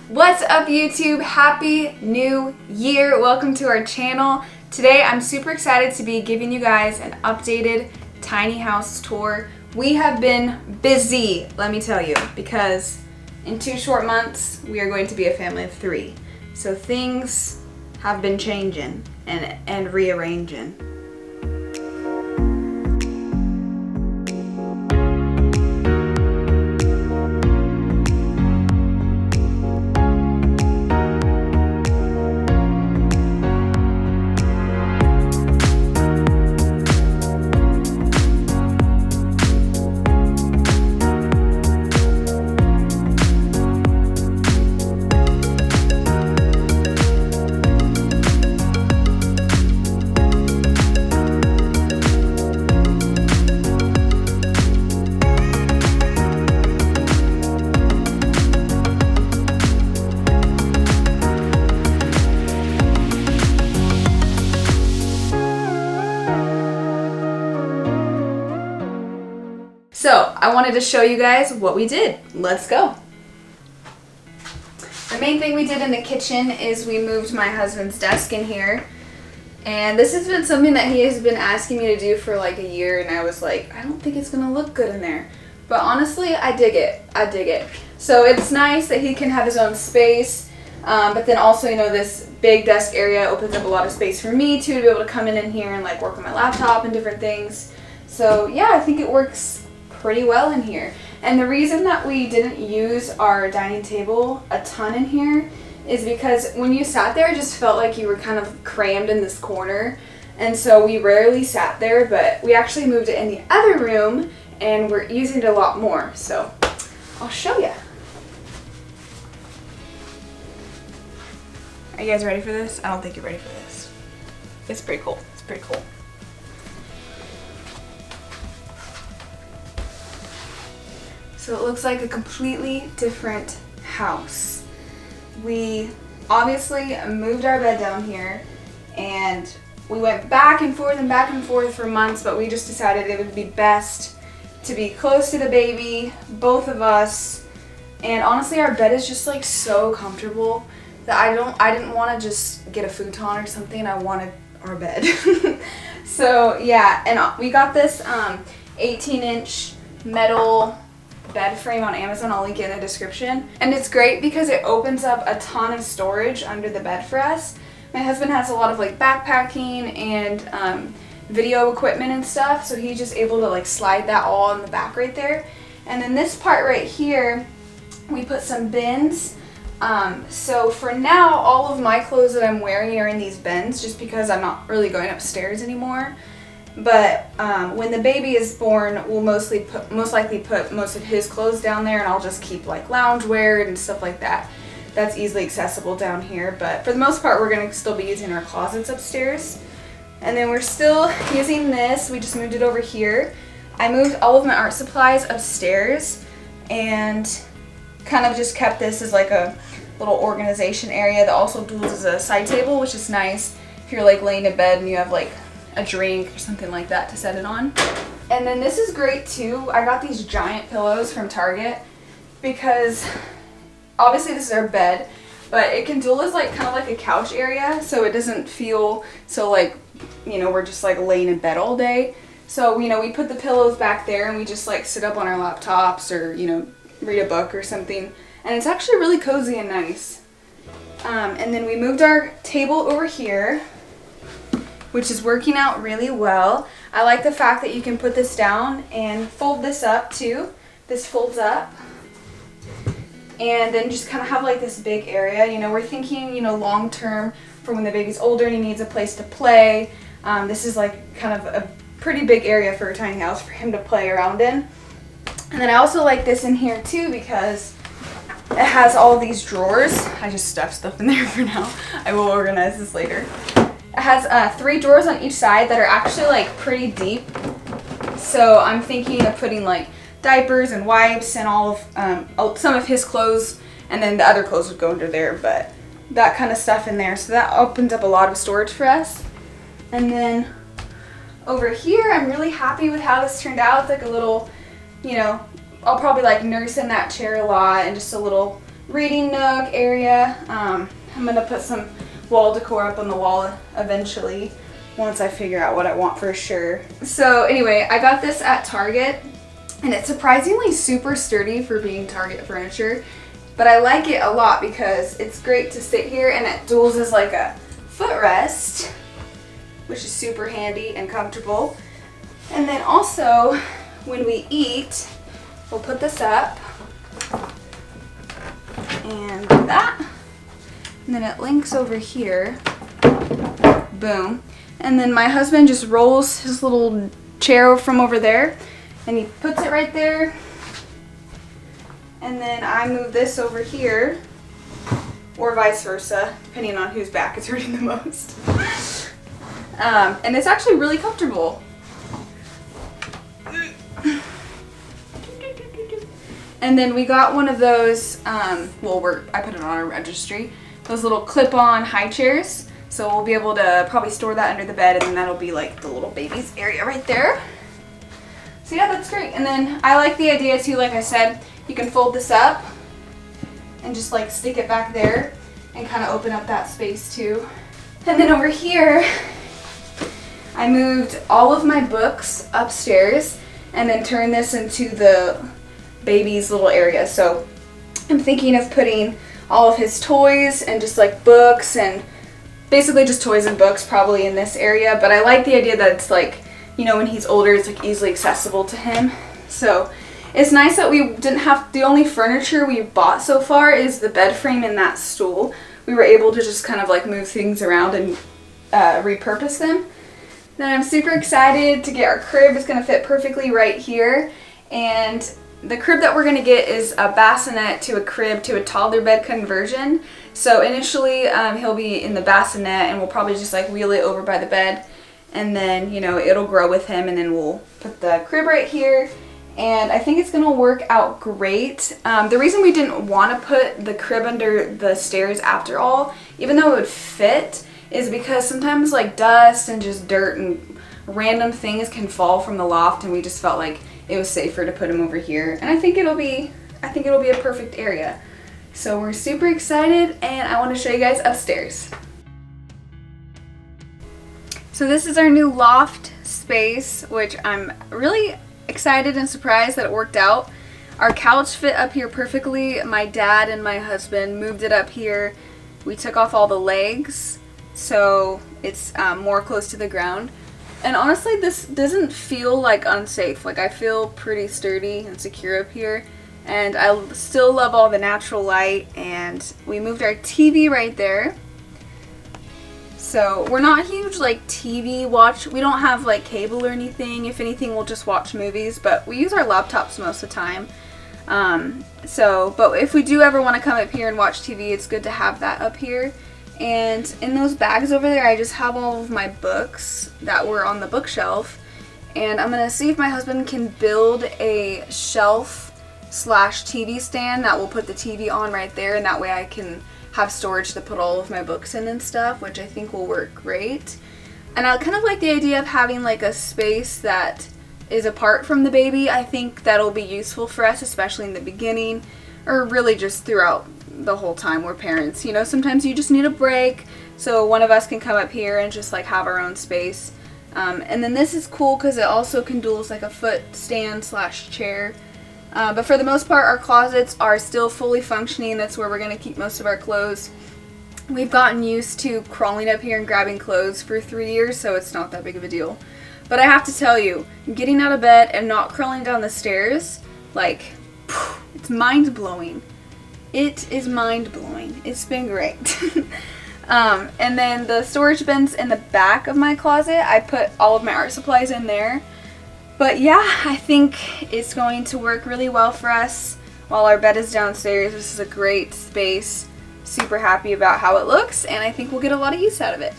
What's up, YouTube? Happy New Year! Welcome to our channel. Today I'm super excited to be giving you guys an updated tiny house tour. We have been busy, let me tell you, because in 2 short months we are going to be a family of 3. So things have been changing and rearranging. So I wanted to show you guys what we did. Let's go. The main thing we did in the kitchen is we moved my husband's desk in here. And this has been something that he has been asking me to do for like a year, and I was like, I don't think it's gonna look good in there. But honestly, I dig it. I dig it. So it's nice that he can have his own space, but then also, you know, this big desk area opens up a lot of space for me too, to be able to come in here and like work on my laptop and different things. So yeah, I think it works pretty well in here. And the reason that we didn't use our dining table a ton in here is because when you sat there, it just felt like you were kind of crammed in this corner. And so we rarely sat there, but we actually moved it in the other room and we're using it a lot more. So I'll show you. Are you guys ready for this? I don't think you're ready for this. It's pretty cool. It's pretty cool. So it looks like a completely different house. We obviously moved our bed down here and we went back and forth for months, but we just decided it would be best to be close to the baby, both of us. And honestly, our bed is just like so comfortable that I didn't want to just get a futon or something. I wanted our bed. So yeah, and we got this 18-inch metal bed frame on Amazon. I'll link it in the description. And it's great because it opens up a ton of storage under the bed for us. My husband has a lot of like backpacking and video equipment and stuff, so he's just able to like slide that all in the back right there. And then this part right here, we put some bins. So for now, all of my clothes that I'm wearing are in these bins just because I'm not really going upstairs anymore. But when the baby is born, we'll most likely put most of his clothes down there, and I'll just keep like loungewear and stuff like that. That's easily accessible down here, but for the most part, we're going to still be using our closets upstairs. And then we're still using this. We just moved it over here. I moved all of my art supplies upstairs and kind of just kept this as like a little organization area that also duels as a side table, which is nice if you're like laying in bed and you have like a drink or something like that to set it on. And then this is great too. I got these giant pillows from Target because obviously this is our bed, but it can duel as like kind of like a couch area, so it doesn't feel so like, you know, we're just like laying in bed all day. So, you know, we put the pillows back there and we just like sit up on our laptops or, you know, read a book or something. And it's actually really cozy and nice. And then we moved our table over here, which is working out really well. I like the fact that you can put this down and fold this up too. This folds up. And then just kind of have like this big area. You know, we're thinking, you know, long term for when the baby's older and he needs a place to play. This is like kind of a pretty big area for a tiny house for him to play around in. And then I also like this in here too because it has all these drawers. I just stuffed stuff in there for now. I will organize this later. It has 3 drawers on each side that are actually like pretty deep. So I'm thinking of putting like diapers and wipes and all of some of his clothes, and then the other clothes would go under there, but that kind of stuff in there. So that opens up a lot of storage for us. And then over here, I'm really happy with how this turned out. It's like a little, you know, I'll probably like nurse in that chair a lot, and just a little reading nook area. I'm gonna put some wall decor up on the wall eventually once I figure out what I want for sure. So anyway, I got this at Target and it's surprisingly super sturdy for being Target furniture, but I like it a lot because it's great to sit here and it duals as like a footrest, which is super handy and comfortable. And then also when we eat, we'll put this up and that, and then it links over here, boom. And then my husband just rolls his little chair from over there and he puts it right there. And then I move this over here, or vice versa, depending on whose back is hurting the most. And it's actually really comfortable. And then we got one of those, I put it on a registry, those little clip-on high chairs. So we'll be able to probably store that under the bed, and then that'll be like the little baby's area right there. So yeah, that's great. And then I like the idea too, like I said, you can fold this up and just like stick it back there and kind of open up that space too. And then over here, I moved all of my books upstairs and then turned this into the baby's little area. So I'm thinking of putting all of his toys and just like books and basically just toys and books probably in this area. But I like the idea that it's like, you know, when he's older, it's like easily accessible to him. So it's nice that we didn't have, the only furniture we bought so far is the bed frame and that stool. We were able to just kind of like move things around and repurpose them. Then I'm super excited to get our crib. It's going to fit perfectly right here. And the crib that we're going to get is a bassinet to a crib to a toddler bed conversion. So initially he'll be in the bassinet and we'll probably just like wheel it over by the bed. And then, you know, it'll grow with him and then we'll put the crib right here. And I think it's going to work out great. The reason we didn't want to put the crib under the stairs after all, even though it would fit, is because sometimes like dust and just dirt and random things can fall from the loft, and we just felt like it was safer to put him over here. And I think it'll be a perfect area. So we're super excited, and I want to show you guys upstairs. So this is our new loft space, which I'm really excited and surprised that it worked out. Our couch fit up here perfectly. My dad and my husband moved it up here. We took off all the legs, so it's more close to the ground. And honestly, this doesn't feel like unsafe. Like, I feel pretty sturdy and secure up here. And I still love all the natural light. And we moved our TV right there. So we're not huge like TV watch. We don't have like cable or anything. If anything, we'll just watch movies. But we use our laptops most of the time. But if we do ever want to come up here and watch TV, it's good to have that up here. And in those bags over there, I just have all of my books that were on the bookshelf. And I'm going to see if my husband can build a shelf / TV stand that will put the TV on right there. And that way I can have storage to put all of my books in and stuff, which I think will work great. And I kind of like the idea of having like a space that is apart from the baby. I think that'll be useful for us, especially in the beginning, or really just throughout the whole time we're parents. You know, sometimes you just need a break, so one of us can come up here and just like have our own space. And then this is cool because it also can dual as like a foot stand / chair. But for the most part, our closets are still fully functioning. That's where we're going to keep most of our clothes. We've gotten used to crawling up here and grabbing clothes for 3 years, so it's not that big of a deal. But I have to tell you, getting out of bed and not crawling down the stairs, like, it's mind-blowing. It is mind-blowing. It's been great. And then the storage bins in the back of my closet, I put all of my art supplies in there. But yeah, I think it's going to work really well for us while our bed is downstairs. This is a great space. Super happy about how it looks, and I think we'll get a lot of use out of it.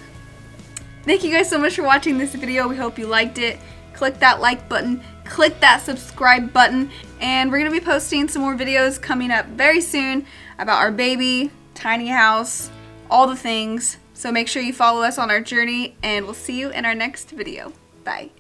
Thank you guys so much for watching this video. We hope you liked it. Click that like button, click that subscribe button, and we're going to be posting some more videos coming up very soon about our baby, tiny house, all the things. So make sure you follow us on our journey, and we'll see you in our next video. Bye.